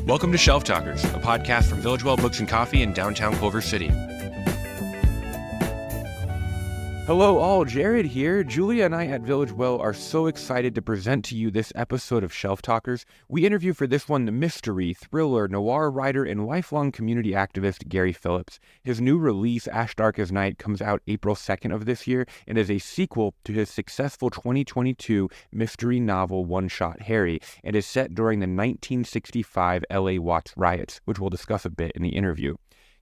Welcome to Shelf Talkers, a podcast from Village Well Books and Coffee in downtown Culver City. Hello all, Jared here. Julia and I at Village Well are so excited to present to you this episode of Shelf Talkers. We interview for this one the mystery, thriller, noir writer, and lifelong community activist Gary Phillips. His new release, Ash Dark as Night, comes out April 2nd of this year and is a sequel to his successful 2022 mystery novel One Shot Harry, and is set during the 1965 LA Watts riots, which we'll discuss a bit in the interview.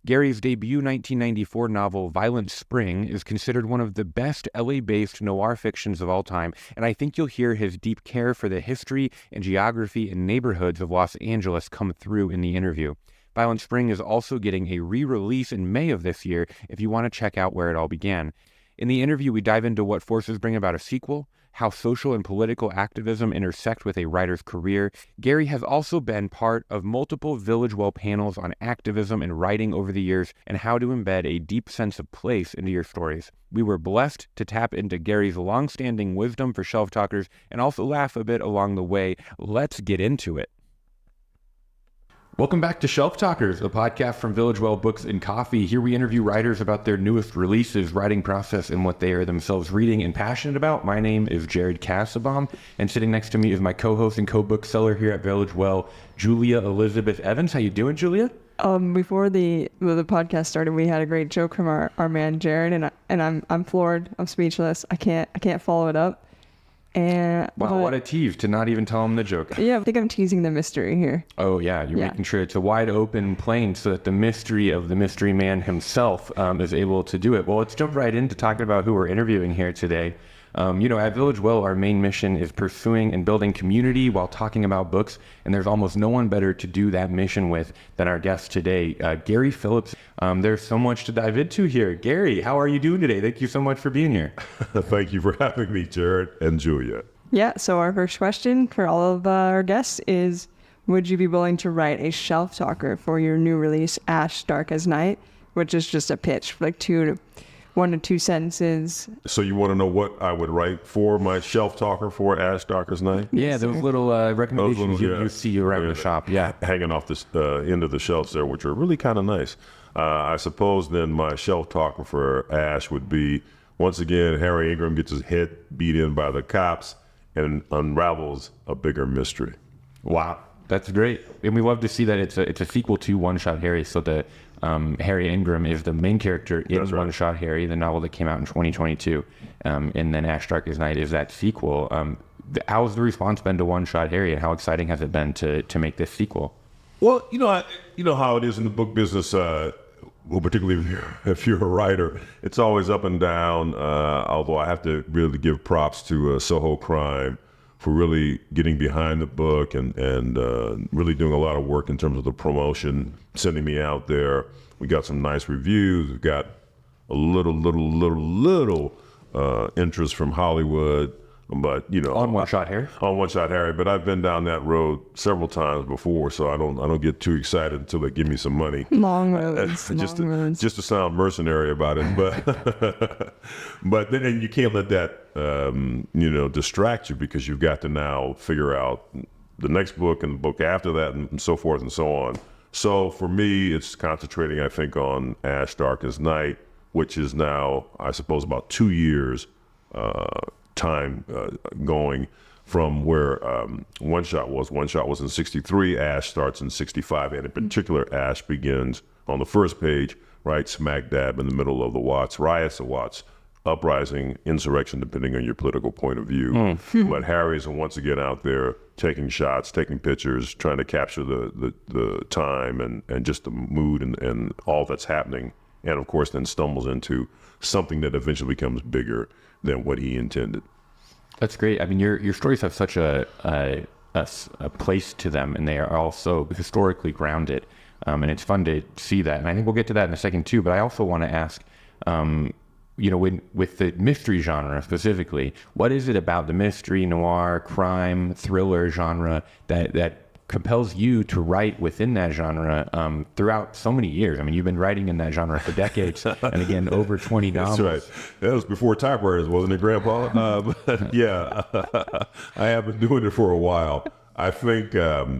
Gary's debut 1994 novel, Violent Spring, is considered one of the best LA-based noir fictions of all time, and I think you'll hear his deep care for the history and geography and neighborhoods of Los Angeles come through in the interview. Violent Spring is also getting a re-release in May of this year if you want to check out where it all began. In the interview, we dive into what forces bring about a sequel, how social and political activism intersect with a writer's career. Gary has also been part of multiple Village Well panels on activism and writing over the years and how to embed a deep sense of place into your stories. We were blessed to tap into Gary's long-standing wisdom for Shelf Talkers and also laugh a bit along the way. Let's get into it. Welcome back to Shelf Talkers, a podcast from Village Well Books and Coffee. Here we interview writers about their newest releases, writing process, and what they are themselves reading and passionate about. My name is Jared Kassabaum, and sitting next to me is my co-host and co-bookseller here at Village Well, Julia Elizabeth Evans. How you doing, Julia? Before the podcast started, we had a great joke from our man Jared, and I'm floored. I'm speechless. I can't follow it up. And wow, what a tease to not even tell him the joke. Yeah, I think I'm teasing the mystery here. Oh yeah, you're making sure it's a wide open plane so that the mystery of the mystery man himself is able to do it. Well, let's jump right into talking about who we're interviewing here today. At Village Well, our main mission is pursuing and building community while talking about books, and there's almost no one better to do that mission with than our guest today, Gary Phillips. There's so much to dive into here. Gary, how are you doing today? Thank you so much for being here. Thank you for having me, Jared and Julia. Yeah, so our first question for all of our guests is, would you be willing to write a shelf talker for your new release, Ash Dark as Night, which is just a pitch, like 1 to 2 sentences. So you want to know what I would write for my shelf talker for Ash Dark as Night? Yeah, those little recommendations you see around the shop. Yeah, hanging off the end of the shelves there, which are really kind of nice. I suppose then my shelf talker for Ash would be, once again, Harry Ingram gets his head beat in by the cops and unravels a bigger mystery. Wow, that's great. And we love to see that it's a sequel to One Shot Harry, so that Harry Ingram is the main character in One Shot Harry, the novel that came out in 2022. And then Ash Dark as Night is that sequel. How's the response been to One Shot Harry, and how exciting has it been to make this sequel? Well, you know how it is in the book business, particularly if you're a writer, it's always up and down, although I have to really give props to Soho Crime for really getting behind the book and really doing a lot of work in terms of the promotion, sending me out there. We got some nice reviews. We got a little interest from Hollywood, but on One Shot Harry. On One Shot Harry, but I've been down that road several times before, so I don't get too excited until they give me some money. Long roads, just to sound mercenary about it, but then you can't let that distract you, because you've got to now figure out the next book and the book after that and so forth and so on. So for me, it's concentrating, I think, on Ash Dark as Night, which is now, I suppose, about 2 years time going from where One Shot was. One Shot was in 63, Ash starts in 65, and in particular, Ash begins on the first page, right smack dab in the middle of the Watts riots, the Watts uprising, insurrection, depending on your political point of view. But Harry's once again out there taking shots, taking pictures, trying to capture the time and just the mood and all that's happening. And of course, then stumbles into something that eventually becomes bigger than what he intended. That's great. I mean, your stories have such a place to them, and they are also historically grounded. And it's fun to see that. And I think we'll get to that in a second too. But I also want to ask, with the mystery genre specifically, what is it about the mystery, noir, crime, thriller genre that compels you to write within that genre throughout so many years? I mean, you've been writing in that genre for decades, and again, over 20 novels. That's right. That was before typewriters, wasn't it, Grandpa? But yeah, I have been doing it for a while. I think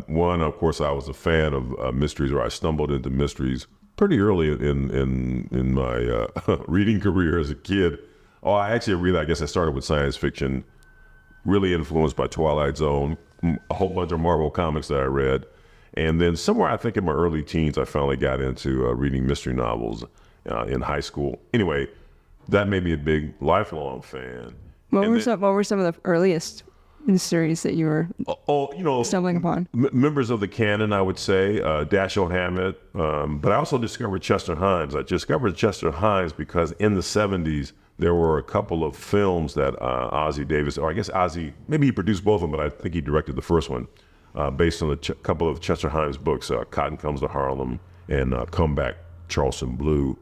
one, of course, I was a fan of mysteries, or I stumbled into mysteries pretty early in my reading career as a kid. Oh, I guess I started with science fiction, really influenced by Twilight Zone, a whole bunch of Marvel comics that I read. And then somewhere, I think in my early teens, I finally got into reading mystery novels in high school. Anyway, that made me a big lifelong fan. What were some of the earliest mysteries that you were stumbling upon? Members of the canon, I would say, Dashiell Hammett. But I also discovered Chester Himes. I discovered Chester Himes because in the 70s, there were a couple of films that Ossie Davis, or I guess Ossie, maybe he produced both of them, but I think he directed the first one, based on a couple of Chester Himes books, Cotton Comes to Harlem and Come Back, Charleston Blue.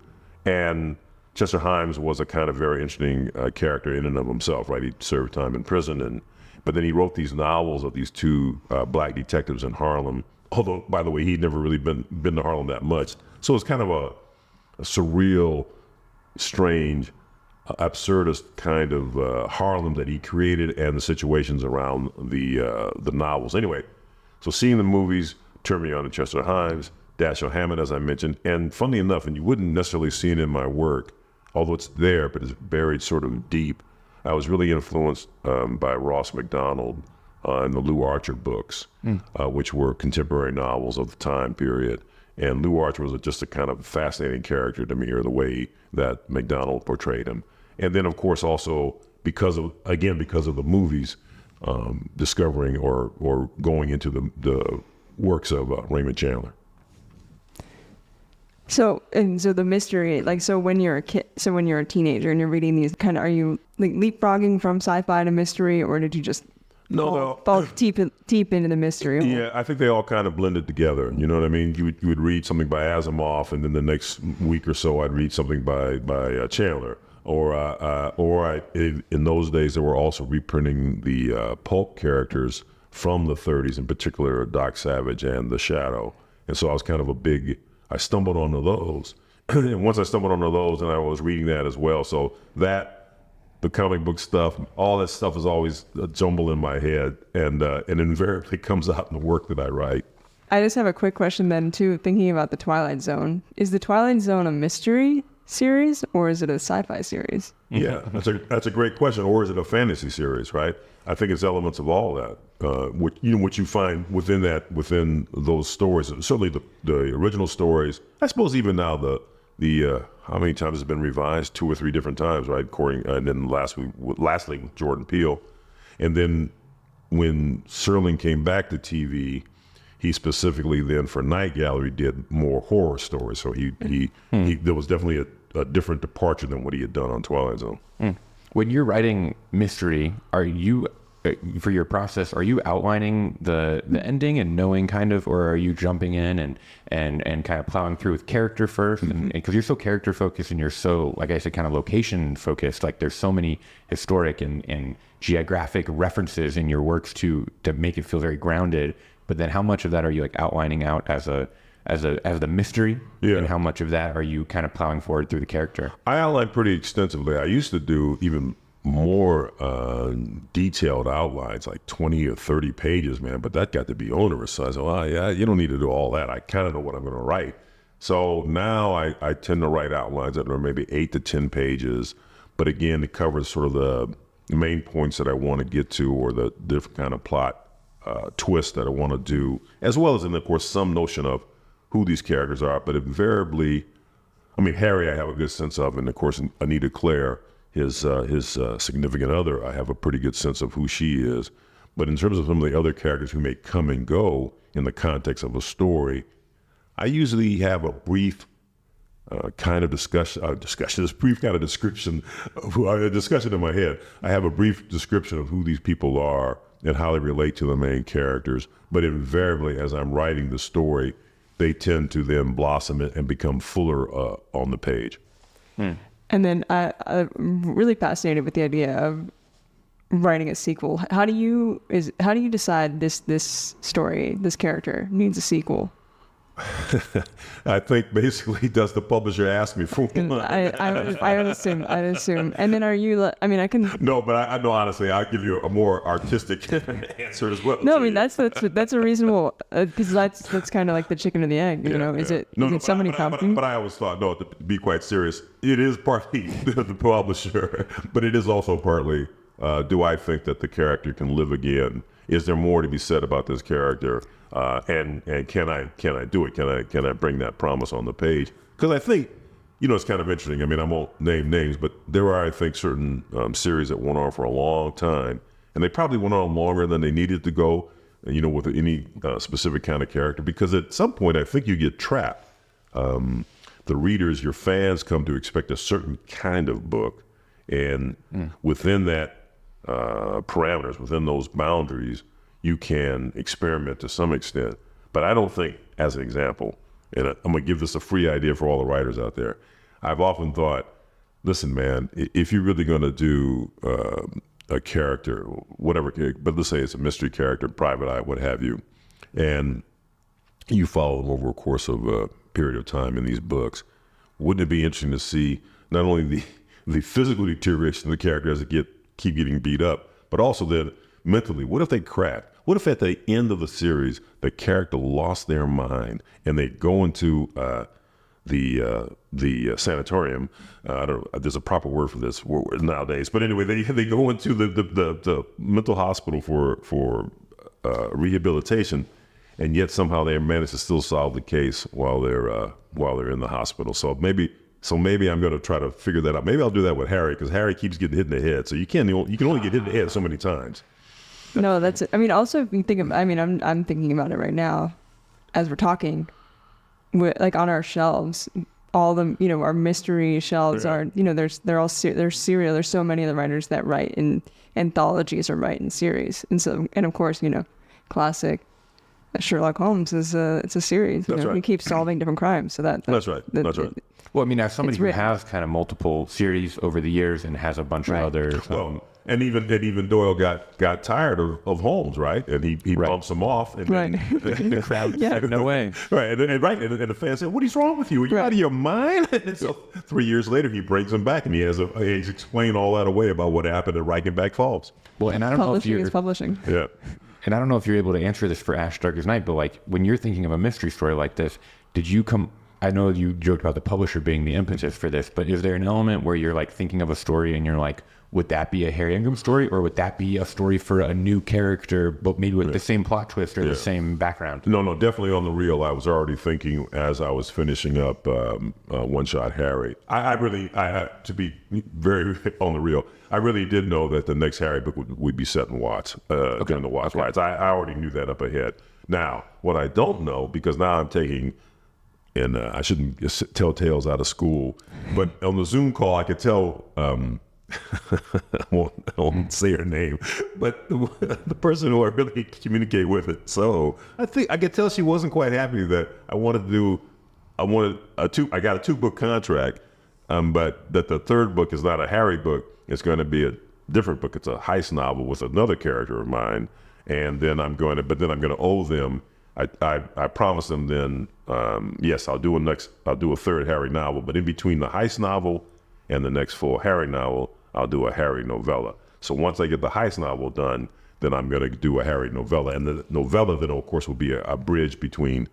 And Chester Himes was a kind of very interesting character in and of himself, right? He served time in prison, but then he wrote these novels of these two black detectives in Harlem. Although, by the way, he'd never really been to Harlem that much. So it's kind of a surreal, strange, absurdist kind of Harlem that he created, and the situations around the novels. Anyway, so seeing the movies turned me on to Chester Himes, Dashiell Hammett, as I mentioned, and funny enough, and you wouldn't necessarily see it in my work, although it's there, but it's buried sort of deep. I was really influenced by Ross MacDonald and the Lou Archer books, which were contemporary novels of the time period. And Lou Archer was just a kind of fascinating character to me, or the way that MacDonald portrayed him. And then, of course, also because of the movies, discovering or going into the works of Raymond Chandler. So the mystery, when you're a kid, when you're a teenager and you're reading these, are you like leapfrogging from sci-fi to mystery, or did you just fall deep into the mystery? Yeah, I think they all kind of blended together. You know what I mean? You would read something by Asimov, and then the next week or so I'd read something by Chandler. Or in those days, they were also reprinting the pulp characters from the 30s, in particular Doc Savage and The Shadow. And so I was kind of I stumbled onto those. And once I stumbled onto those, and I was reading that as well. So the comic book stuff, all that stuff is always a jumble in my head, and invariably comes out in the work that I write. I just have a quick question then, too, thinking about the Twilight Zone. Is the Twilight Zone a mystery series, or is it a sci-fi series? Yeah, that's a great question. Or is it a fantasy series, right? I think it's elements of all that. What you find within those stories, certainly the original stories. I suppose even now the how many times has it been revised? 2 or 3 different times, right? And then lastly with Jordan Peele, and then when Serling came back to TV, he specifically then for Night Gallery did more horror stories. So there was definitely a different departure than what he had done on Twilight Zone. When you're writing mystery, are you, for your process, are you outlining the ending and knowing kind of, or are you jumping in and kind of plowing through with character first? And because you're so character focused and you're so, like I said, kind of location focused, like there's so many historic and geographic references in your works to make it feel very grounded. But then how much of that are you like outlining out as the mystery? Yeah. And how much of that are you kind of plowing forward through the character? I outline pretty extensively. I used to do even more detailed outlines, like 20 or 30 pages, man, but that got to be onerous. So I said, well, yeah, you don't need to do all that. I kind of know what I'm going to write. So now I tend to write outlines that are maybe 8 to 10 pages. But again, it covers sort of the main points that I want to get to, or the different kind of plot twist that I want to do, as well as, in, of course, some notion of who these characters are. But invariably, I mean, Harry I have a good sense of, and of course Anita Claire, his significant other, I have a pretty good sense of who she is. But in terms of some of the other characters who may come and go in the context of a story, I usually have a brief kind of discussion, this brief kind of description, a discussion in my head. I have a brief description of who these people are and how they relate to the main characters. But invariably, as I'm writing the story, they tend to then blossom and become fuller on the page. And then I'm really fascinated with the idea of writing a sequel. How do you decide this story, this character needs a sequel? I think basically, does the publisher ask me for one? I would assume. And then are you? I mean, I can. No, but I know honestly, I'll give you a more artistic answer as well. No, I mean that's a reasonable because that's kind of like the chicken or the egg. You know, is it somebody prompting? But I always thought, no, to be quite serious, it is partly the publisher, but it is also partly, do I think that the character can live again? Is there more to be said about this character? And can I do it? Can I bring that promise on the page? Because I think, it's kind of interesting. I mean, I won't name names, but there are, I think, certain series that went on for a long time, and they probably went on longer than they needed to go, with any specific kind of character. Because at some point, I think you get trapped. The readers, your fans, come to expect a certain kind of book, and within that parameters, within those boundaries, you can experiment to some extent. But I don't think, as an example, and I'm going to give this a free idea for all the writers out there, I've often thought, listen, man, if you're really going to do a character, whatever, but let's say it's a mystery character, private eye, what have you, and you follow them over a course of a period of time in these books, wouldn't it be interesting to see not only the physical deterioration of the character as they keep getting beat up, but also then mentally, what if they crack? What if at the end of the series, the character lost their mind and they go into the sanatorium? I don't know, there's a proper word for this nowadays, but anyway, they go into the mental hospital for rehabilitation, and yet somehow they manage to still solve the case while they're in the hospital. So maybe I'm going to try to figure that out. Maybe I'll do that with Harry, because Harry keeps getting hit in the head. So you can only get hit in the head so many times. No, that's it. I mean, also if you think of, I'm thinking about it right now, as we're talking, like on our shelves, all the, our mystery shelves are, there's serial. There's so many of the writers that write in anthologies or write in series, and of course, classic Sherlock Holmes it's a series. That's right. He keeps solving different crimes, so that's right. That's right. Well, I mean, as somebody who has kind of multiple series over the years and has a bunch of other. And even Doyle got tired of Holmes, right? And he bumps him off. And the crowd said, no way. Right. And the fans said, what is wrong with you? Are you out of your mind? And so 3 years later, he brings him back, and he's explained all that away about what happened at Reichenbach Falls. Well, and I don't know if you're publishing. Yeah. And I don't know if you're able to answer this for Ash Darkest Night, but like when you're thinking of a mystery story like this, did you come? I know you joked about the publisher being the impetus for this, but is there an element where you're like thinking of a story and you're like, would that be a Harry Ingram story, or would that be a story for a new character, but maybe with the same plot twist or the same background? No, definitely on the reel. I was already thinking as I was finishing up One Shot Harry. I really, to be very on the reel, I really did know that the next Harry book would be set in Watts, during the Watts riots. I already knew that up ahead. Now, what I don't know, because now I'm taking, and I shouldn't tell tales out of school, but on the Zoom call, I could tell, I won't say her name, but the person who I really communicate with it. So I think I could tell she wasn't quite happy that I got a 2-book contract, but that the third book is not a Harry book. It's going to be a different book. It's a heist novel with another character of mine. And then I'm going to owe them. I promised them then, yes, I'll do a third Harry novel, but in between the heist novel and the next full Harry novel, I'll do a Harry novella. So once I get the heist novel done, then I'm going to do a Harry novella. And the novella then, of course, will be a bridge between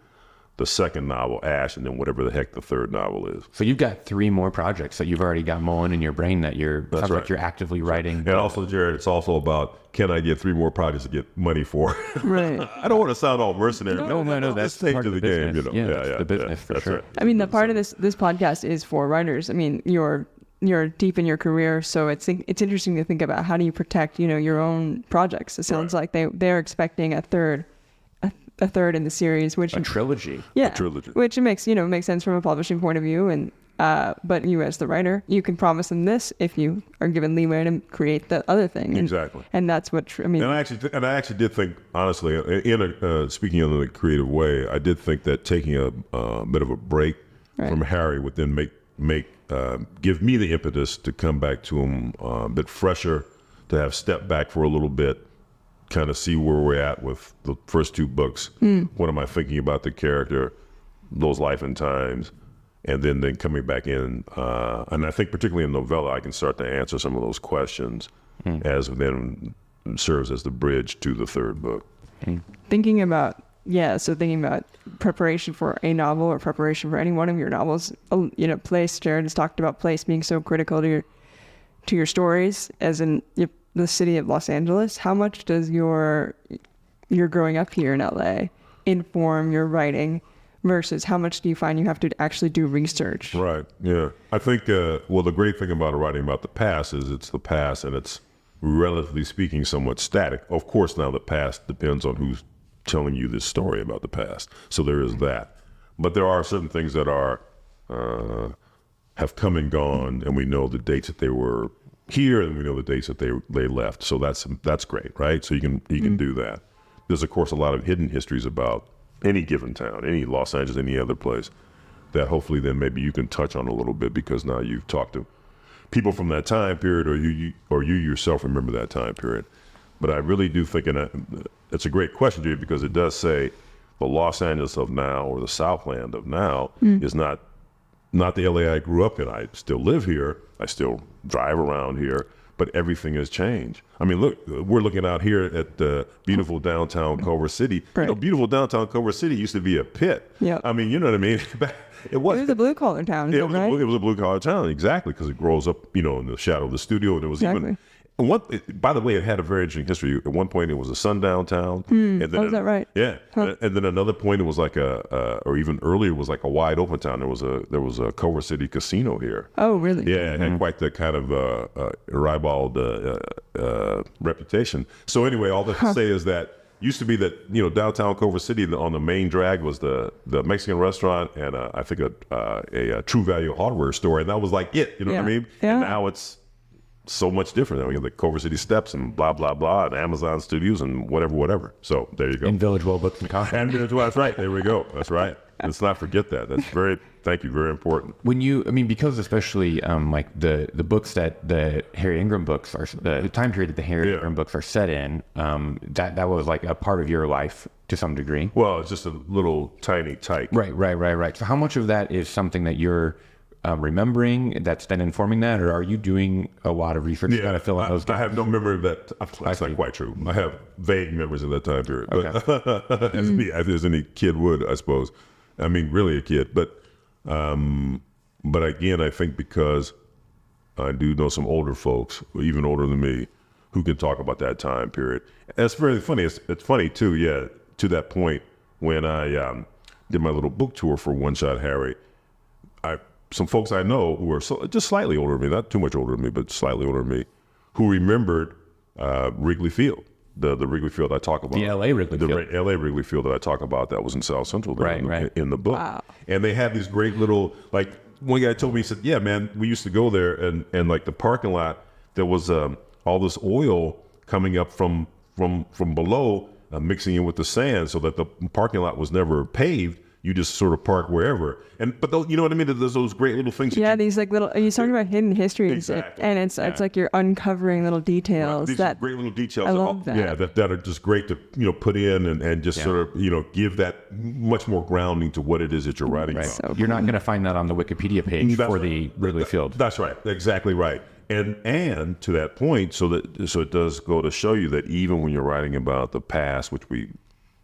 the second novel, Ash, and then whatever the heck the third novel is. So you've got 3 more projects that you've already got mulling in your brain that sounds like you're actively writing. And also, Jared, it's also about, can I get 3 more projects to get money for? Right. I don't want to sound all mercenary. No, that's part of the game. Yeah, the business for sure. Right. I mean, the part of this podcast is for writers. I mean, you're deep in your career, so it's interesting to think about how do you protect, your own projects. It sounds like they're expecting a third in the series, which a trilogy. Yeah, a trilogy. Which makes sense from a publishing point of view, and but you as the writer, you can promise them this if you are given leeway to create the other thing. Exactly. And that's what I mean. And I actually did think, honestly, speaking in a creative way, I did think that taking a bit of a break from Harry would then give me the impetus to come back to him a bit fresher, to have stepped back for a little bit, kind of see where we're at with the first 2 books. What am I thinking about the character? those life and times, and then coming back in. And I think particularly in novella, I can start to answer some of those questions as then serves as the bridge to the third book. Thinking about preparation for a novel or preparation for any one of your novels, place, Jared has talked about place being so critical to your stories, as in the city of Los Angeles. How much does your growing up here in LA inform your writing versus how much do you find you have to actually do research? Right, yeah. I think, the great thing about writing about the past is it's the past, and it's, relatively speaking, somewhat static. Of course, now the past depends on who's telling you this story about the past. So there is that. But there are certain things that are have come and gone, and we know the dates that they were here, and we know the dates that they left. So that's great, right? So you can do that. There's of course a lot of hidden histories about any given town, any Los Angeles, any other place, that hopefully then maybe you can touch on a little bit, because now you've talked to people from that time period, or you yourself remember that time period. But I really do think, and it's a great question, Judy, because it does say the Los Angeles of now, or the Southland of now, is not the LA I grew up in. I still live here. I still drive around here, but everything has changed. I mean, look, we're looking out here at the beautiful downtown Culver City. Right. Beautiful downtown Culver City used to be a pit. Yeah. I mean, you know what I mean? It was a blue collar town, right? It was a blue collar town, exactly, because it grows up, in the shadow of the studio. And it was exactly. By the way, it had a very interesting history. At one point, it was a sundown town. And then, is that right? Yeah. Huh. And then another point, it was like or even earlier, it was like a wide open town. There was a Culver City casino here. Oh, really? Yeah, it had quite the kind of ribald reputation. So anyway, all that to say is that used to be that, downtown Culver City, on the main drag was the Mexican restaurant and I think a True Value hardware store, and that was like it. You know what I mean? Yeah. And now it's so much different. We have the Culver City Steps and blah blah blah, and Amazon Studios and whatever. So there you go. In Village Well Books and Coffee. And that's right. There we go. That's right. Let's not forget that. Thank you. Very important. Because especially like the books that the Harry Ingram books are, the time period that the Harry Ingram books are set in, that was like a part of your life to some degree. Well, it's just a little tiny tyke. Right. So how much of that is something that you're remembering that's then informing that, or are you doing a lot of research to kind of fill in those gaps? I have no memory of that. That's not quite true. I have vague memories of that time period, but as any kid would, I suppose. I mean, really a kid, but again, I think because I do know some older folks, even older than me, who can talk about that time period. That's very funny. It's funny too. Yeah, to that point, when I did my little book tour for One Shot Harry, some folks I know who are just slightly older than me, not too much older than me, but slightly older than me, who remembered Wrigley Field, the Wrigley Field I talk about. The LA Wrigley Field. The LA Wrigley Field that I talk about, that was in South Central in the book. Wow. And they had these great little, like, one guy told me, he said, yeah, man, we used to go there, and like the parking lot, there was all this oil coming up from below, mixing in with the sand, so that the parking lot was never paved. You just sort of park wherever, but you know what I mean. There's those great little things. These like little. You're talking about hidden histories, exactly. And it's like you're uncovering little details. Right. These great little details. I love that. Yeah, that are just great to put in and just sort of give that much more grounding to what it is that you're writing about. So you're not going to find that on the Wikipedia page for the Wrigley Field. That's right. Exactly right. And to that point, so it does go to show you that even when you're writing about the past, which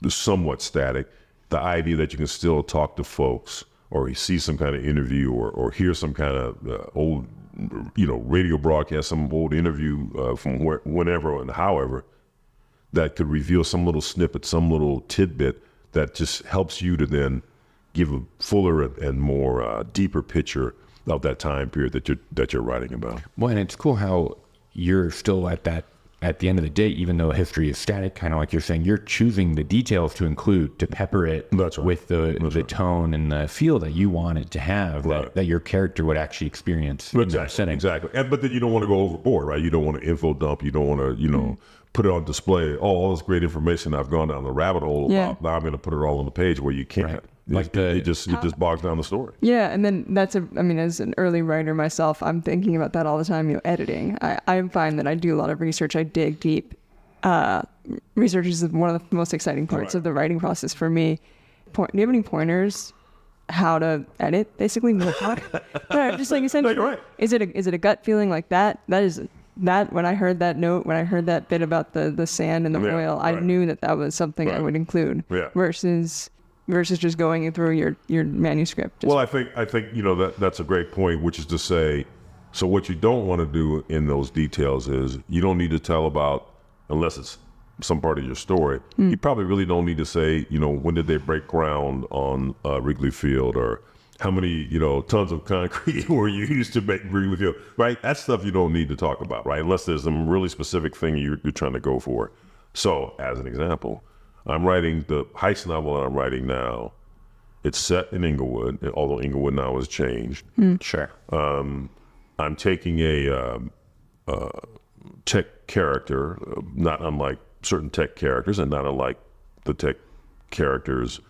is somewhat static, the idea that you can still talk to folks, or see some kind of interview, or hear some kind of old, radio broadcast, some old interview from whenever and however, that could reveal some little snippet, some little tidbit that just helps you to then give a fuller and more deeper picture of that time period that you're writing about. Well, and it's cool how you're still at the end of the day, even though history is static, kind of like you're saying, you're choosing the details to include, to pepper it with the tone and the feel that you want it to have, that your character would actually experience in that setting. Exactly. But then you don't want to go overboard, right? You don't want to info dump. You don't want to, put it on display. All this great information I've gone down the rabbit hole about. Now I'm going to put it all on the page where you can't. Right. Like it just bogs down the story. Yeah, and then as an early writer myself, I'm thinking about that all the time. Editing. I find that I do a lot of research. I dig deep. Research is one of the most exciting parts of the writing process for me. Do you have any pointers how to edit, basically. No, just like essentially, No, you're right. is it a gut feeling like that? That when I heard that note, when I heard that bit about the sand and the oil, I knew that was something I would include. Yeah. Versus just going through your manuscript. Well, I think that's a great point, which is to say, so what you don't want to do in those details is you don't need to tell about, unless it's some part of your story, you probably really don't need to say, when did they break ground on Wrigley Field, or how many, tons of concrete were used to make Wrigley Field, right? That stuff you don't need to talk about, right? Unless there's some really specific thing you're trying to go for. So, as an example, I'm writing the heist novel that I'm writing now. It's set in Inglewood, although Inglewood now has changed. Sure. I'm taking a tech character, not unlike certain tech characters, and not unlike the tech characters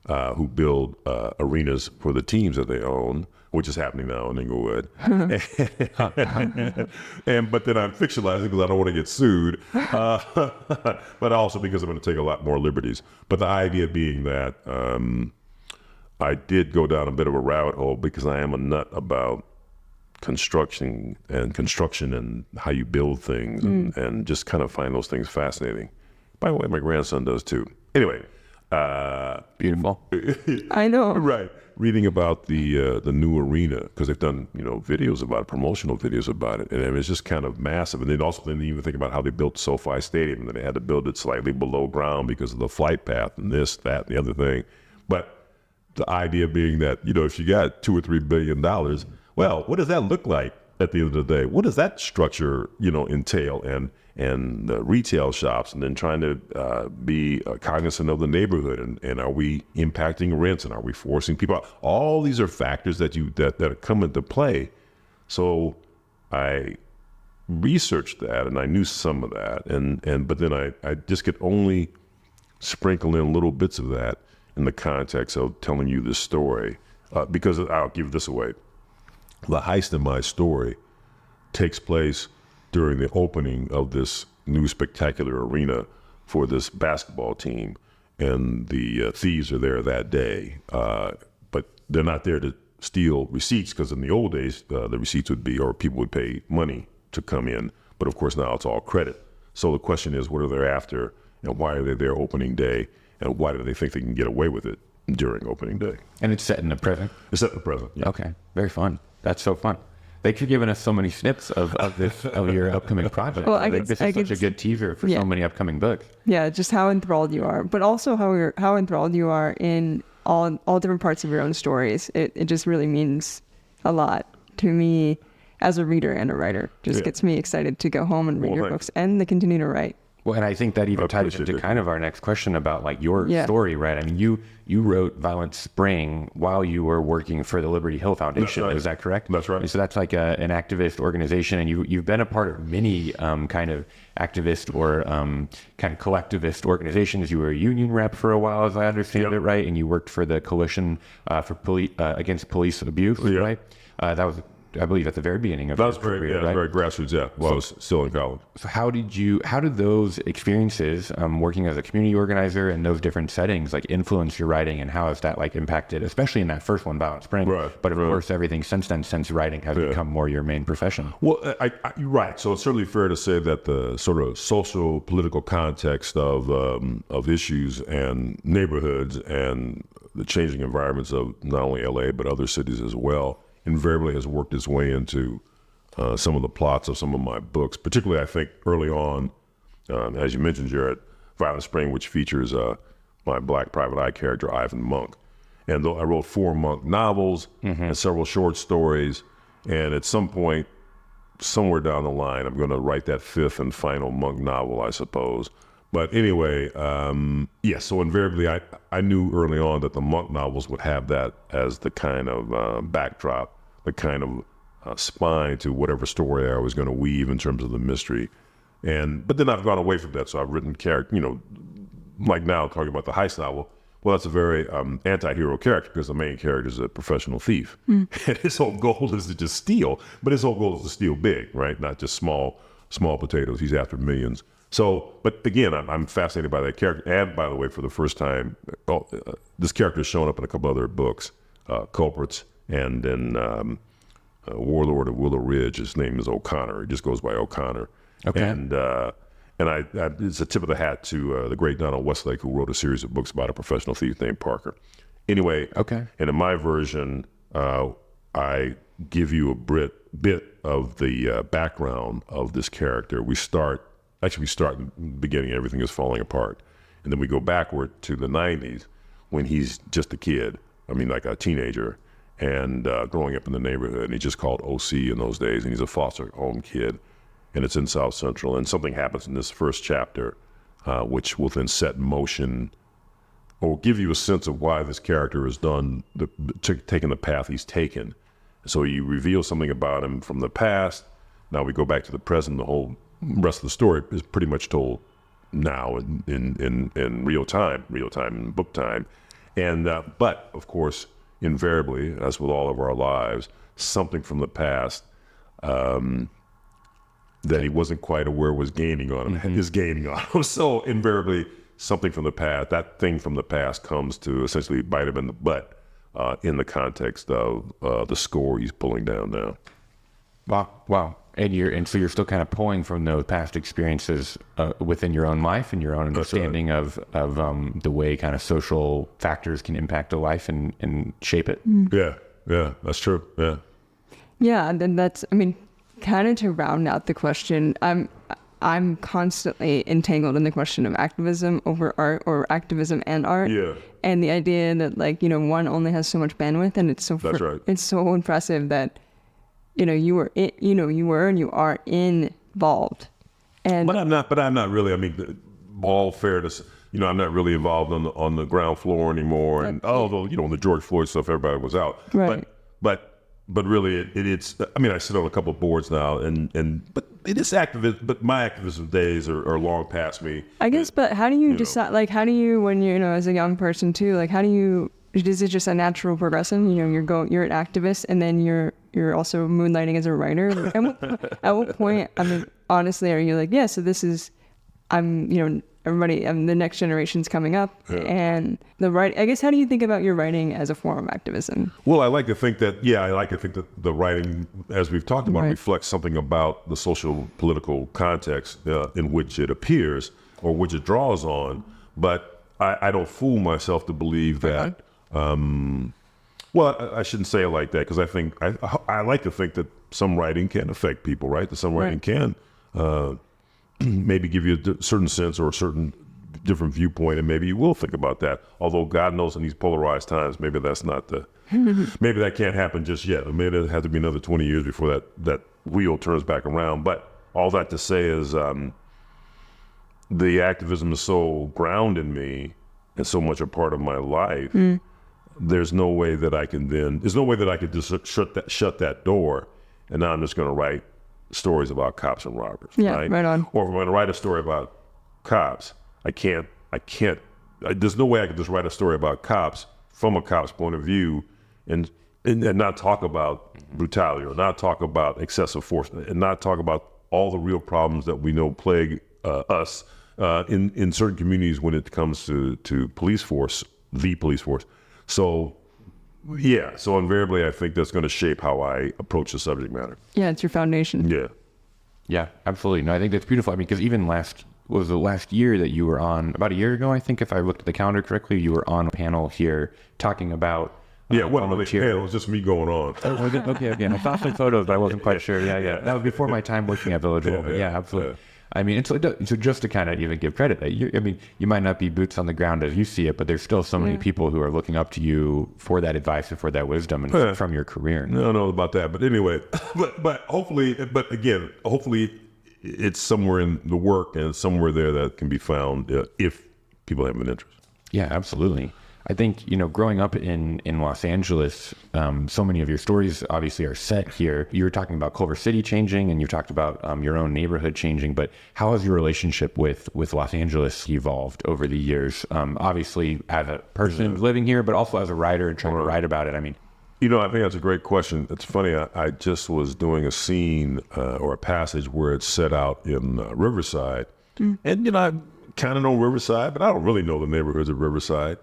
who build arenas for the teams that they own, which is happening now in Inglewood. But then I'm fictionalizing because I don't want to get sued, but also because I'm going to take a lot more liberties. But the idea being that I did go down a bit of a rabbit hole because I am a nut about construction and how you build things and just kind of find those things fascinating. By the way, my grandson does too. Anyway. Beautiful. I know. Right. Reading about the new arena, because they've done, videos about it, promotional videos about it. And it's just kind of massive. And then also didn't even think about how they built SoFi Stadium, and they had to build it slightly below ground because of the flight path and this, that, and the other thing. But the idea being that, if you got $2 or $3 billion, well, what does that look like at the end of the day? What does that structure, entail? And the retail shops, and then trying to be cognizant of the neighborhood, and are we impacting rents, and are we forcing people out? All these are factors that come into play. So I researched that, and I knew some of that, but then I just could only sprinkle in little bits of that in the context of telling you this story, because I'll give this away. The heist in my story takes place during the opening of this new spectacular arena for this basketball team, and the thieves are there that day, but they're not there to steal receipts, because in the old days the receipts would be, or people would pay money to come in, but of course now it's all credit. So the question is, what are they after, and why are they there opening day, and why do they think they can get away with it during opening day? And it's set in the present? It's set in the present, yeah. Okay, very fun. That's so fun. Thanks for giving us so many snips of your upcoming project. Well, this is such a good teaser for so many upcoming books. Yeah, just how enthralled you are, but also how enthralled you are in all different parts of your own stories. It just really means a lot to me as a reader and a writer. Just gets me excited to go home and read your books and to continue to write. Well, and I think that even ties into kind of our next question about like your story, right? I mean, you wrote Violent Spring while you were working for the Liberty Hill Foundation. That's right. Is that correct? That's right. So that's like an activist organization, and you've been a part of many kind of activist or kind of collectivist organizations. You were a union rep for a while, as I understand it, right? And you worked for the Coalition for against Police Abuse, right? That was, I believe, at the very beginning of that was your career, very grassroots, while I was still in college. So how did those experiences, working as a community organizer in those different settings, like influence your writing, and how has that like impacted, especially in that first one, Violent Spring, but of course everything since then, since writing has become more your main profession? Well, you're right. So it's certainly fair to say that the sort of social political context of issues and neighborhoods and the changing environments of not only LA but other cities as well invariably has worked its way into some of the plots of some of my books, particularly I think early on, as you mentioned, Jared, Violent Spring, which features my black private eye character, Ivan Monk. And I wrote 4 Monk novels and several short stories, and at some point, somewhere down the line, I'm going to write that 5th and final Monk novel, I suppose. But anyway, so invariably I knew early on that the Monk novels would have that as the kind of backdrop, the kind of spine to whatever story I was going to weave in terms of the mystery. But then I've gone away from that, so I've written like now talking about the heist novel. Well, that's a very anti-hero character, because the main character is a professional thief. And his whole goal is to just steal, but his whole goal is to steal big, right? Not just small potatoes. He's after millions. So, but again, I'm fascinated by that character. And by the way, for the first time, this character has shown up in a couple other books. culprits, and then Warlord of Willow Ridge. His name is O'Connor. He just goes by O'Connor. Okay. And I it's a tip of the hat to the great Donald Westlake, who wrote a series of books about a professional thief named Parker. Anyway, Okay. and in my version, I give you a bit of the background of this character. We start in the beginning, everything is falling apart. And then we go backward to the 90s when he's just a kid, like a teenager, and growing up in the neighborhood. And he's just called OC in those days, and he's a foster home kid. And it's in South Central. And something happens in this first chapter, which will then set in motion or give you a sense of why this character has taken the path he's taken. So you reveal something about him from the past. Now we go back to the present. The whole rest of the story is pretty much told now in real time in book time. And but of course, invariably, as with all of our lives, something from the past that he wasn't quite aware was gaining on him is gaining on him. So invariably, something from the past, that thing from the past, comes to essentially bite him in the butt in the context of the score he's pulling down now. Wow. And so you're still kind of pulling from those past experiences within your own life and your own understanding of the way kind of social factors can impact a life and shape it. Yeah, that's true. Yeah, and then that's, kind of to round out the question, I'm constantly entangled in the question of activism over art, or activism and art. Yeah. And the idea that one only has so much bandwidth, and it's so That's right. It's so impressive that you were and you are involved. And But I'm not really. All fair to say, I'm not really involved on the ground floor anymore. And although the George Floyd stuff, everybody was out. Right. But really, it's. I sit on a couple of boards now, but it is activist. But my activism days are long past me. I guess, but how do you decide? How do you, when you're as a young person too? How do you? Is it just a natural progression? You're an activist, and then you're also moonlighting as a writer. At what point? Honestly, are you so this is, everybody, the next generation's coming up, and I guess, how do you think about your writing as a form of activism? Well, I like to think that the writing, as we've talked about, reflects something about the social political context in which it appears or which it draws on. But I don't fool myself to believe that. Well, I shouldn't say it like that, because I think I like to think that some writing can affect people, right? That some writing can maybe give you a certain sense or a certain different viewpoint, and maybe you will think about that. Although God knows, in these polarized times, maybe that's not maybe that can't happen just yet. Maybe it'll have to be another 20 years before that wheel turns back around. But all that to say is the activism is so grounded in me and so much a part of my life. There's no way that I could just shut that door, and now I'm just going to write stories about cops and robbers. Yeah, right on. Or if I'm going to write a story about cops, there's no way I could just write a story about cops from a cop's point of view and not talk about brutality, or not talk about excessive force, and not talk about all the real problems that we know plague us in certain communities when it comes to the police force. So invariably, I think that's going to shape how I approach the subject matter. Yeah, it's your foundation. Yeah, absolutely. No, I think that's beautiful. because even last year that you were on, about a year ago, I think, if I looked at the calendar correctly, you were on a panel here talking about. It was just me going on. Okay. I saw some photos, but I wasn't quite sure. Yeah. That was before my time working at Village World. Yeah, absolutely. Yeah. So just to kind of even give credit, that you might not be boots on the ground as you see it, but there's still so many people who are looking up to you for that advice and for that wisdom and from your career. I don't know about that, but anyway, but hopefully it's somewhere in the work and somewhere there that can be found if people have an interest. Yeah, absolutely. I think, growing up in Los Angeles, so many of your stories obviously are set here. You were talking about Culver City changing, and you talked about your own neighborhood changing, but how has your relationship with Los Angeles evolved over the years? Obviously as a person living here, but also as a writer and trying to write about it. I think that's a great question. It's funny, I just was doing a scene or a passage where it's set out in Riverside. And, I kind of know Riverside, but I don't really know the neighborhoods of Riverside.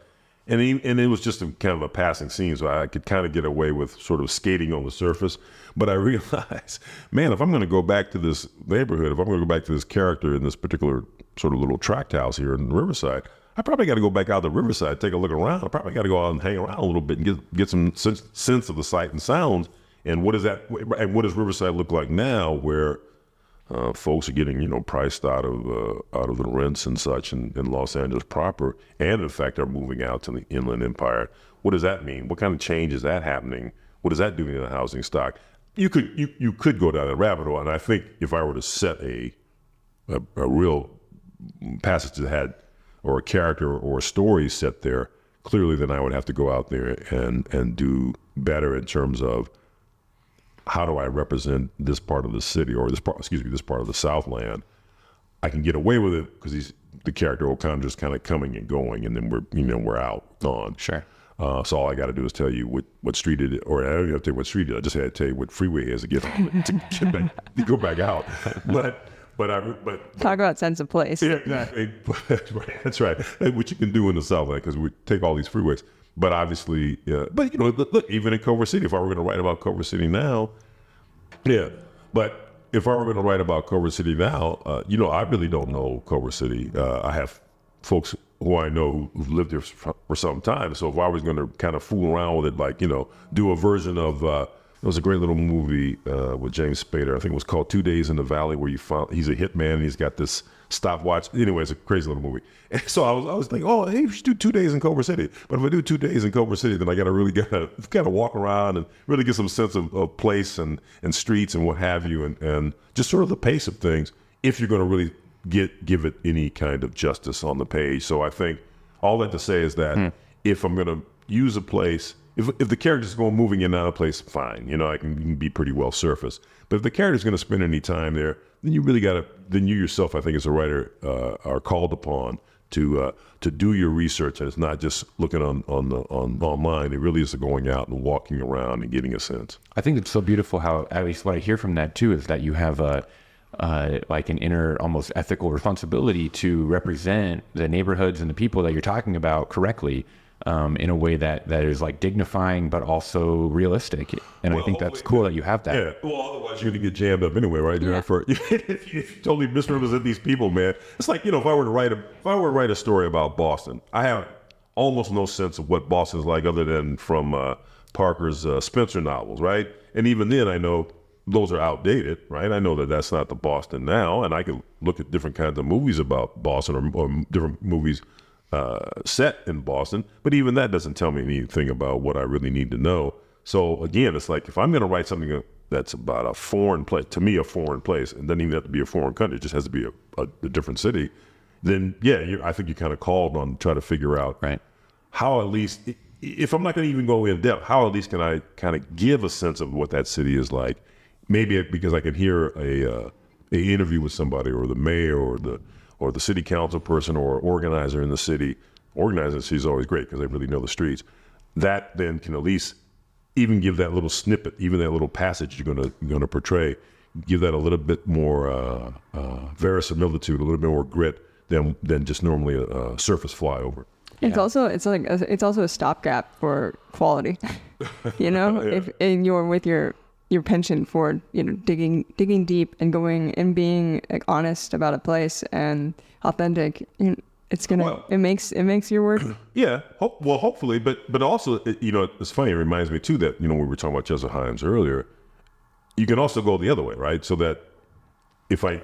And it was just kind of a passing scene, so I could kind of get away with sort of skating on the surface. But I realized, man, if I'm going to go back to this neighborhood, if I'm going to go back to this character in this particular sort of little tract house here in Riverside, I probably got to go back out to Riverside, take a look around. I probably got to go out and hang around a little bit and get some sense of the sight and sounds. And what does Riverside look like now, where folks are getting, priced out of the rents and such in Los Angeles proper, and in fact are moving out to the Inland Empire? What does that mean? What kind of change is that happening? What is that doing to the housing stock? You could go down that rabbit hole, and I think if I were to set a real passage that had, or a character or a story set there, clearly then I would have to go out there and do better in terms of how do I represent this part of the city, or this part of the Southland. I can get away with it because the character will kind of just kind of coming and going, and then we're out, gone. Sure. So all I got to do is tell you what street it is, or I don't even have to tell you what street it is. I just had to tell you what freeway it is to get on to get back, to go back out. But talk about sense of place. Yeah, exactly. That's right. What you can do in the Southland, because we take all these freeways. But obviously, look, even in Culver City, if I were going to write about Culver City now, but if I were going to write about Culver City now, I really don't know Culver City. I have folks who I know who've lived there for some time. So if I was going to kind of fool around with it, do a version of, there was a great little movie with James Spader. I think it was called 2 Days in the Valley, where he's a hitman and he's got this stopwatch. Anyway, it's a crazy little movie. And so I was thinking, oh, hey, we should do 2 days in Culver City. But if I do 2 days in Culver City, then I got to really kind of walk around and really get some sense of place and streets and what have you, and just sort of the pace of things, if you're going to really give it any kind of justice on the page. So I think all that to say is that if I'm going to use a place, if the character's moving in and out of place, fine. I can be pretty well surfaced. But if the character's going to spend any time there, then you really then you yourself, I think, as a writer, are called upon to do your research. And it's not just looking on online. It really is going out and walking around and getting a sense. I think it's so beautiful how, at least what I hear from that too, is that you have like an inner, almost ethical responsibility to represent the neighborhoods and the people that you're talking about correctly, in a way that is like dignifying but also realistic. And I think that's cool that you have that. Yeah. Well, otherwise you're gonna get jammed up anyway, right? Yeah. If you totally misrepresent these people, man, it's like, if I were to write a story about Boston, I have almost no sense of what Boston's like other than from Parker's Spencer novels, right? And even then, I know those are outdated, right? I know that that's not the Boston now, and I can look at different kinds of movies about Boston, or different movies set in Boston, but even that doesn't tell me anything about what I really need to know. So again, it's like, if I'm going to write something that's about a foreign place, to me a foreign place, and doesn't even have to be a foreign country, it just has to be a different city, then I think you're kind of called on to try to figure out how, at least, if I'm not going to even go in depth, how at least can I kind of give a sense of what that city is like. Maybe because I can hear a interview with somebody, or the mayor, or the city council person, or organizer in the city. Organizer is always great because they really know the streets. That then can at least even give that little snippet, even that little passage you're going to portray, give that a little bit more verisimilitude, a little bit more grit than just normally a surface flyover. It's also a stopgap for quality. If you're with your penchant for digging deep and going and being honest about a place and authentic, it makes your work. Yeah, hopefully, but also it's funny. It reminds me too that we were talking about Chester Himes earlier. You can also go the other way, right? So that if I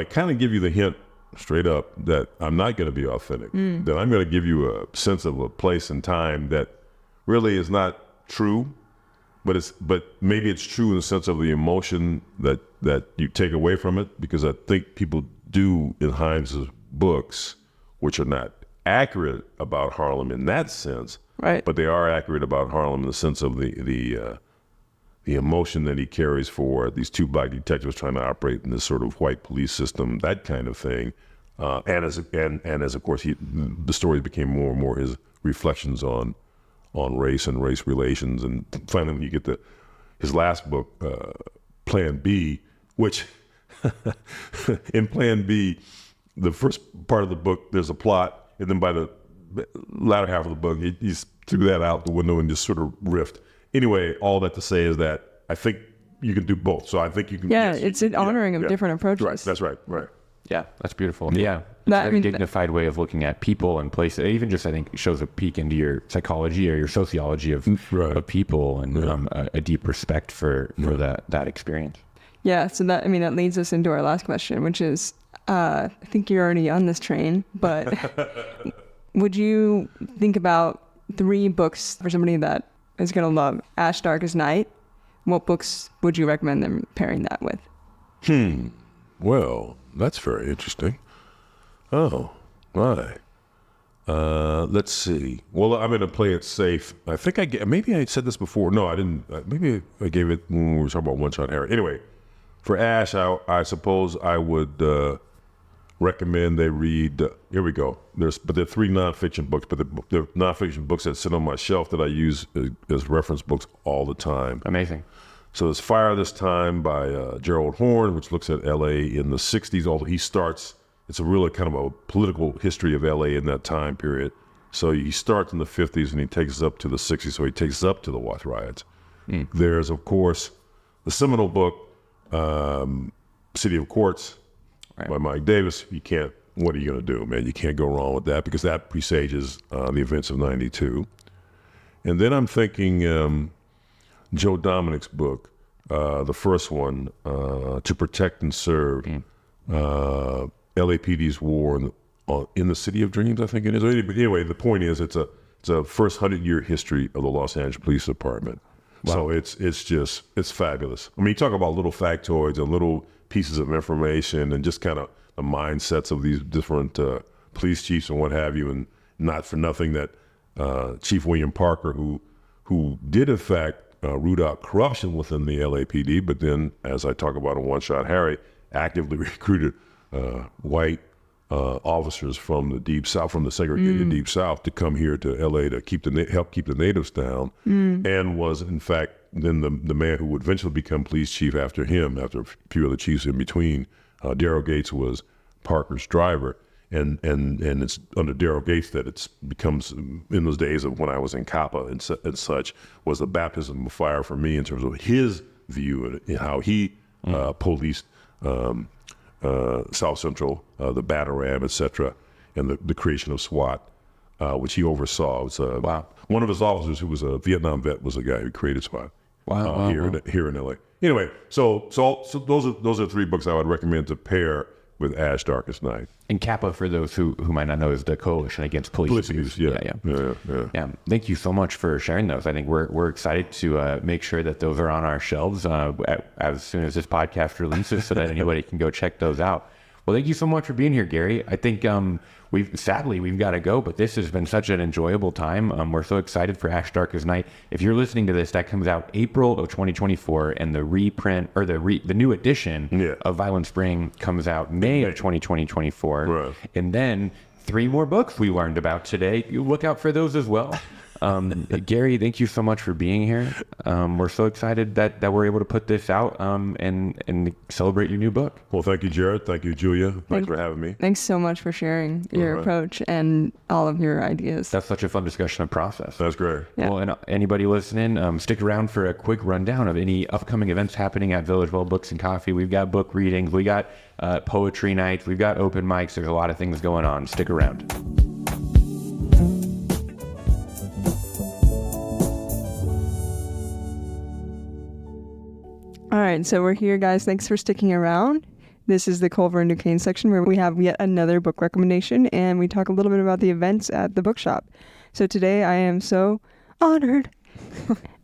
kind of give you the hint straight up that I'm not going to be authentic, then I'm going to give you a sense of a place and time that really is not true. But maybe it's true in the sense of the emotion that you take away from it, because I think people do in Himes' books, which are not accurate about Harlem in that sense, right? But they are accurate about Harlem in the sense of the emotion that he carries for these two black detectives trying to operate in this sort of white police system, that kind of thing. And as of course the story became more and more his reflections on race and race relations. And finally, when you get his last book, Plan B, which in Plan B, the first part of the book, there's a plot, and then by the latter half of the book, he threw that out the window and just sort of riffed. Anyway, all that to say is that I think you can do both. So I think you can. Yeah, it's an honoring of different approaches. Right. That's right. Yeah, that's beautiful. Yeah. It's a very dignified way of looking at people and places. It even just, I think, shows a peek into your psychology or your sociology of people and a deep respect for that experience. Yeah, so that leads us into our last question, which is, I think you're already on this train, but would you think about 3 books for somebody that is going to love Ash Darkest Night? What books would you recommend them pairing that with? Well, that's very interesting. Oh, my. Let's see. Well, I'm going to play it safe. I think maybe I said this before. No, I didn't. Maybe I gave it when we were talking about One Shot Harry. Anyway, for Ash, I suppose I would recommend they read, here we go. They're 3 nonfiction books, but they're nonfiction books that sit on my shelf that I use as reference books all the time. Amazing. So there's Fire This Time by Gerald Horne, which looks at LA in the 60s, although it's a really kind of a political history of LA in that time period. So he starts in the 50s and he takes us up to the 60s, so he takes us up to the Watts riots. There's, of course, the seminal book, City of Quartz by Mike Davis. What are you going to do, man? You can't go wrong with that because that presages the events of 92. And then I'm thinking Joe Dominic's book, the first one, To Protect and Serve, LAPD's War in the City of Dreams, I think it is. Anyway, the point is it's a first 100-year history of the Los Angeles Police Department. Wow. So it's fabulous. I mean, you talk about little factoids and little pieces of information and just kind of the mindsets of these different police chiefs and what have you, and not for nothing that Chief William Parker, who did in fact root out corruption within the LAPD, but then, as I talk about in One Shot Harry, actively recruited white officers from the Deep South, from the segregated Deep South, to come here to LA to help keep the natives down, and was in fact then the man who would eventually become police chief after him, after a few other chiefs in between. Darrell Gates was Parker's driver, and it's under Darrell Gates that it becomes, in those days of when I was in CAPA and such, was a baptism of fire for me in terms of his view and how he policed South Central, the Batarang, etc., and the creation of SWAT, which he oversaw. It was, one of his officers, who was a Vietnam vet, was the guy who created SWAT. Here in LA. Anyway, so those are 3 books I would recommend to pair with Ash Darkest Night. And CAPA, for those who might not know, is the Coalition Against Police Abuse. Yeah. Thank you so much for sharing those. I think we're excited to make sure that those are on our shelves as soon as this podcast releases, so that anybody can go check those out. Well, thank you so much for being here, Gary. I think we've got to go, but this has been such an enjoyable time. We're so excited for Ash Darkest Night. If you're listening to this, that comes out April of 2024, and the reprint or the new edition of Violent Spring comes out May of 2024. Right. And then 3 more books we learned about today. You look out for those as well. Gary, thank you so much for being here. We're so excited that we're able to put this out and celebrate your new book. Well, thank you, Jared. Thank you, Julia. Thanks for having me. Thanks so much for sharing your approach and all of your ideas. That's such a fun discussion of process. That's great. Yeah. Well, and anybody listening, stick around for a quick rundown of any upcoming events happening at Village Well Books and Coffee. We've got book readings. We got poetry nights. We've got open mics. There's a lot of things going on. Stick around. All right, so we're here, guys. Thanks for sticking around. This is the Culver and Duquesne section where we have yet another book recommendation, and we talk a little bit about the events at the bookshop. So today I am so honored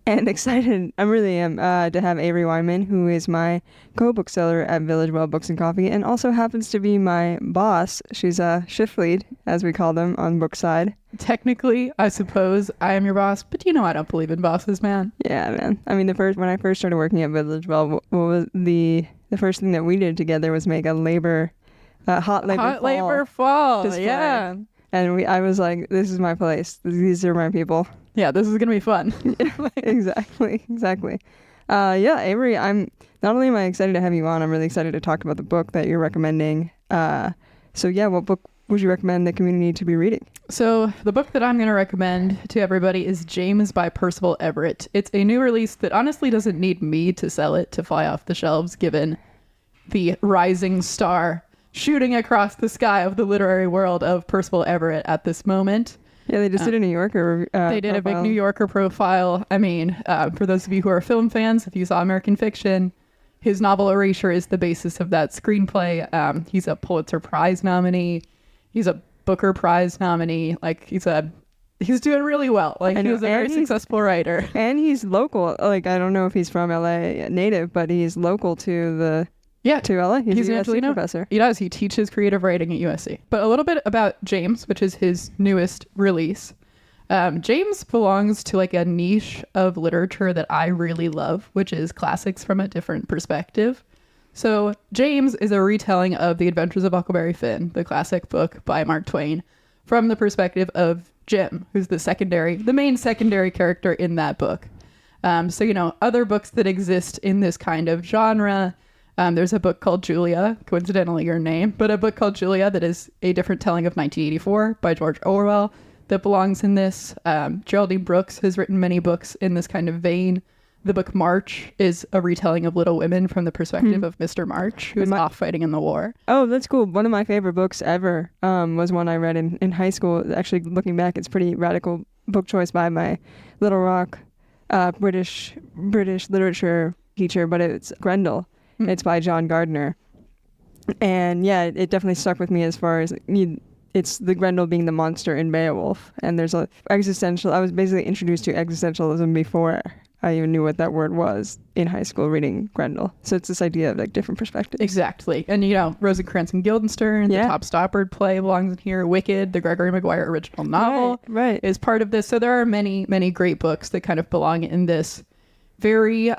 and excited. I really am to have Avery Weinman, who is my co-bookseller at Village Well Books and Coffee, and also happens to be my boss. She's a shift lead, as we call them on book side. Technically, I suppose I am your boss, but I don't believe in bosses, man. Yeah, man. I mean, when I first started working at Village Well, what was the first thing that we did together was make a hot labor fall display. Yeah. And I was like, this is my place. These are my people. Yeah, this is gonna be fun. Exactly. Yeah, Avery, not only am I excited to have you on, I'm really excited to talk about the book that you're recommending. So yeah, what book would you recommend the community to be reading? So the book that I'm going to recommend to everybody is James by Percival Everett. It's a new release that honestly doesn't need me to sell it to fly off the shelves, given the rising star shooting across the sky of the literary world of Percival Everett at this moment. Yeah, they just did a New Yorker they did profile. a big New Yorker profile. I mean, for those of you who are film fans, if you saw American Fiction, his novel Erasure is the basis of that screenplay. He's a Pulitzer Prize nominee. He's a Booker Prize nominee. Like, he's doing really well. Like, he was a very successful writer. And he's local. Like, I don't know if he's from LA native, but he's local to LA. He's a USC Angelino professor. He does. He teaches creative writing at USC. But a little bit about James, which is his newest release. James belongs to like a niche of literature that I really love, which is classics from a different perspective. So James is a retelling of The Adventures of Huckleberry Finn, the classic book by Mark Twain, from the perspective of Jim, who's the main secondary character in that book. So, other books that exist in this kind of genre, there's a book called Julia, coincidentally your name, but a book called Julia that is a different telling of 1984 by George Orwell that belongs in this. Geraldine Brooks has written many books in this kind of vein. The book March is a retelling of Little Women from the perspective of Mr. March, who is off fighting in the war. Oh, that's cool. One of my favorite books ever was one I read in high school. Actually, looking back, it's pretty radical book choice by my Little Rock British literature teacher, but it's Grendel. It's by John Gardner. And yeah, it definitely stuck with me as far as it's the Grendel being the monster in Beowulf. And there's I was basically introduced to existentialism before I even knew what that word was in high school reading Grendel. So it's this idea of like different perspectives. Exactly. And Rosencrantz and Guildenstern, the Top Stoppard play belongs in here. Wicked, the Gregory Maguire original novel, right. is part of this. So there are many, many great books that kind of belong in this very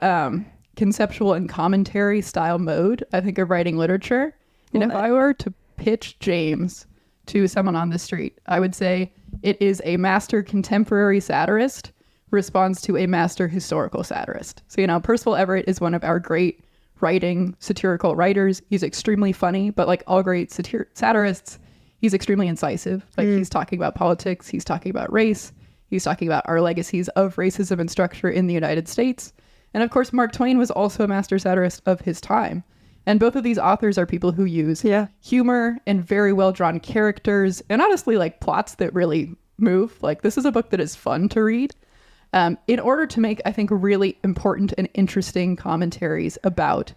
conceptual and commentary style mode, I think, of writing literature. And if I were to pitch James to someone on the street, I would say it is a master contemporary satirist responds to a master historical satirist. So, Percival Everett is one of our great writing satirical writers. He's extremely funny, but like all great satirists, he's extremely incisive. Like he's talking about politics, he's talking about race, he's talking about our legacies of racism and structure in the United States. And of course, Mark Twain was also a master satirist of his time. And both of these authors are people who use humor and very well-drawn characters and honestly like plots that really move. Like this is a book that is fun to read. In order to make, I think, really important and interesting commentaries about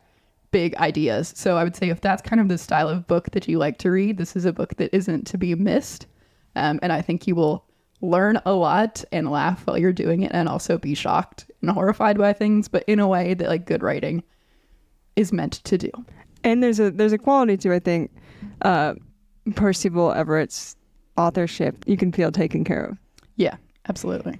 big ideas. So I would say if that's kind of the style of book that you like to read, this is a book that isn't to be missed. And I think you will learn a lot and laugh while you're doing it and also be shocked and horrified by things, but in a way that like good writing is meant to do. And there's a quality to, I think, Percival Everett's authorship you can feel taken care of. Yeah, absolutely.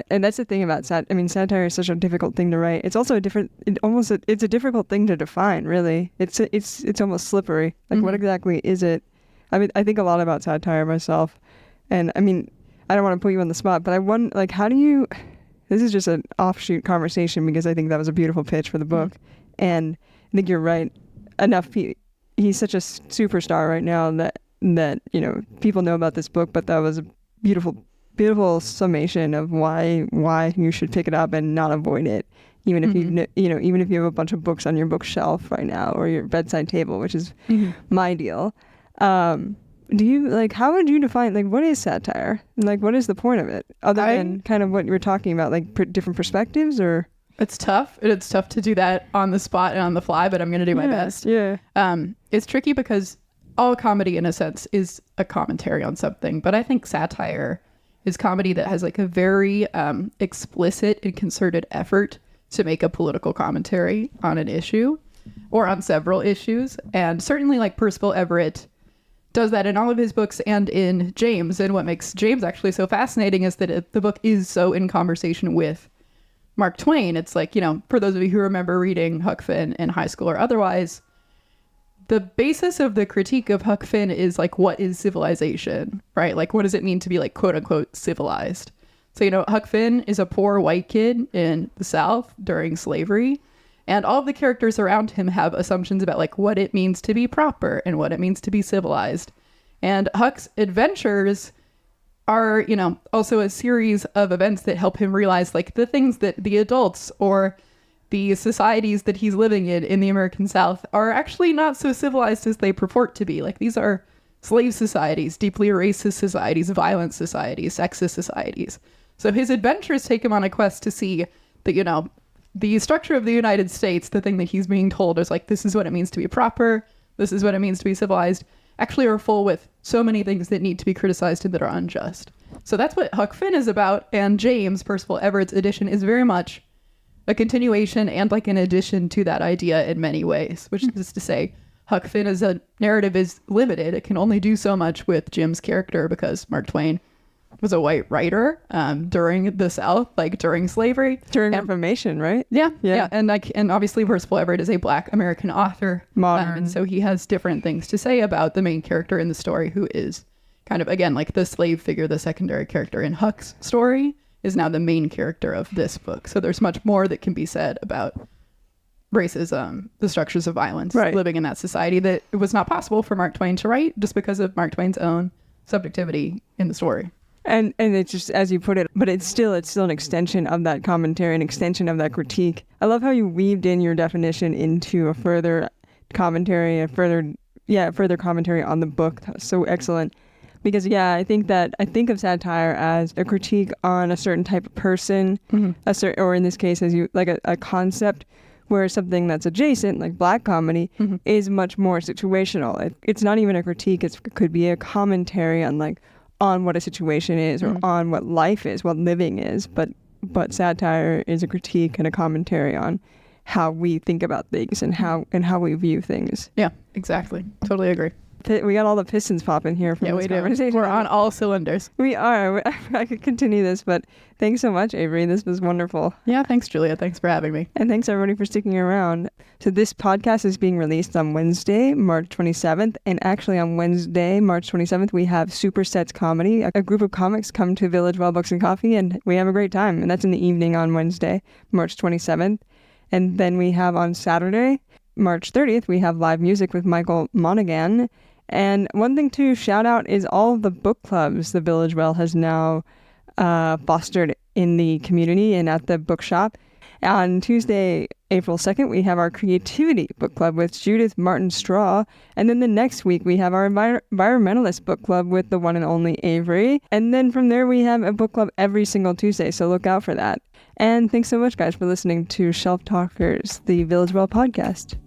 And that's the thing about satire is such a difficult thing to write. It's also it's a difficult thing to define, really. It's almost slippery. Like what exactly is it? I mean, I think a lot about satire myself. And I mean, I don't want to put you on the spot, but I wonder, like, how do you, this is just an offshoot conversation because I think that was a beautiful pitch for the book. And I think you're right. He's such a superstar right now that people know about this book, but that was a beautiful summation of why you should pick it up and not avoid it, even if even if you have a bunch of books on your bookshelf right now or your bedside table, which is my deal. Do you how would you define what is satire? What is the point of it other than kind of what you were talking about, different perspectives? Or it's tough. It's tough to do that on the spot and on the fly, but I'm going to do my best. Yeah. It's tricky because all comedy in a sense is a commentary on something, but I think satire is comedy that has a very explicit and concerted effort to make a political commentary on an issue or on several issues. And certainly Percival Everett does that in all of his books and in James. And what makes James actually so fascinating is that the book is so in conversation with Mark Twain. It's for those of you who remember reading Huck Finn in high school or otherwise, the basis of the critique of Huck Finn is what is civilization, right? What does it mean to be quote unquote civilized? So, Huck Finn is a poor white kid in the South during slavery, and all of the characters around him have assumptions about what it means to be proper and what it means to be civilized. And Huck's adventures are, you know, also a series of events that help him realize like the things that the adults or the societies that he's living in the American South are actually not so civilized as they purport to be. Like, these are slave societies, deeply racist societies, violent societies, sexist societies. So his adventures take him on a quest to see that, you know, the structure of the United States, the thing that he's being told is like, this is what it means to be proper, this is what it means to be civilized, actually are full with so many things that need to be criticized and that are unjust. So that's what Huck Finn is about, and James, Percival Everett's edition, is very much a continuation and like an addition to that idea in many ways, which is to say, Huck Finn as a narrative is limited. It can only do so much with Jim's character because Mark Twain was a white writer during the South, like during slavery. During Reformation, right? Yeah. And obviously Percival Everett is a Black American author. Modern. And so he has different things to say about the main character in the story, who is kind of, again, like the slave figure, the secondary character in Huck's story is now the main character of this book. So there's much more that can be said about racism, the structures of violence, living in that society that it was not possible for Mark Twain to write just because of Mark Twain's own subjectivity in the story. And it's just, as you put it, but it's still an extension of that commentary, an extension of that critique. I love how you weaved in your definition into a further commentary, further commentary on the book. That's so excellent. Because I think of satire as a critique on a certain type of person, or in this case, as you like a concept, where something that's adjacent, like Black comedy, is much more situational. It's not even a critique. It could be a commentary on what a situation is, or on what life is, what living is. But satire is a critique and a commentary on how we think about things and how we view things. Yeah, exactly. Totally agree. We got all the pistons popping here from this conversation. We're on all cylinders. We are. I could continue this, but thanks so much, Avery. This was wonderful. Yeah, thanks, Julia. Thanks for having me. And thanks, everybody, for sticking around. So this podcast is being released on Wednesday, March 27th. And actually on Wednesday, March 27th, we have Supersets Comedy. A group of comics come to Village Well Books and Coffee, and we have a great time. And that's in the evening on Wednesday, March 27th. And then we have on Saturday, March 30th, we have live music with Michael Monaghan. And one thing to shout out is all of the book clubs the Village Well has now fostered in the community and at the bookshop. On Tuesday, April 2nd, we have our Creativity Book Club with Judith Martin Straw. And then the next week, we have our Environmentalist Book Club with the one and only Avery. And then from there, we have a book club every single Tuesday, so look out for that. And thanks so much, guys, for listening to Shelf Talkers, the Village Well podcast.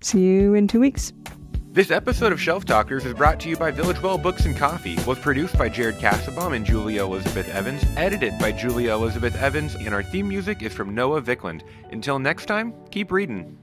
See you in 2 weeks. This episode of Shelf Talkers is brought to you by Village Well Books and Coffee, was produced by Jared Kassabaum and Julia Elizabeth Evans, edited by Julia Elizabeth Evans, and our theme music is from Noah Vickland. Until next time, keep reading.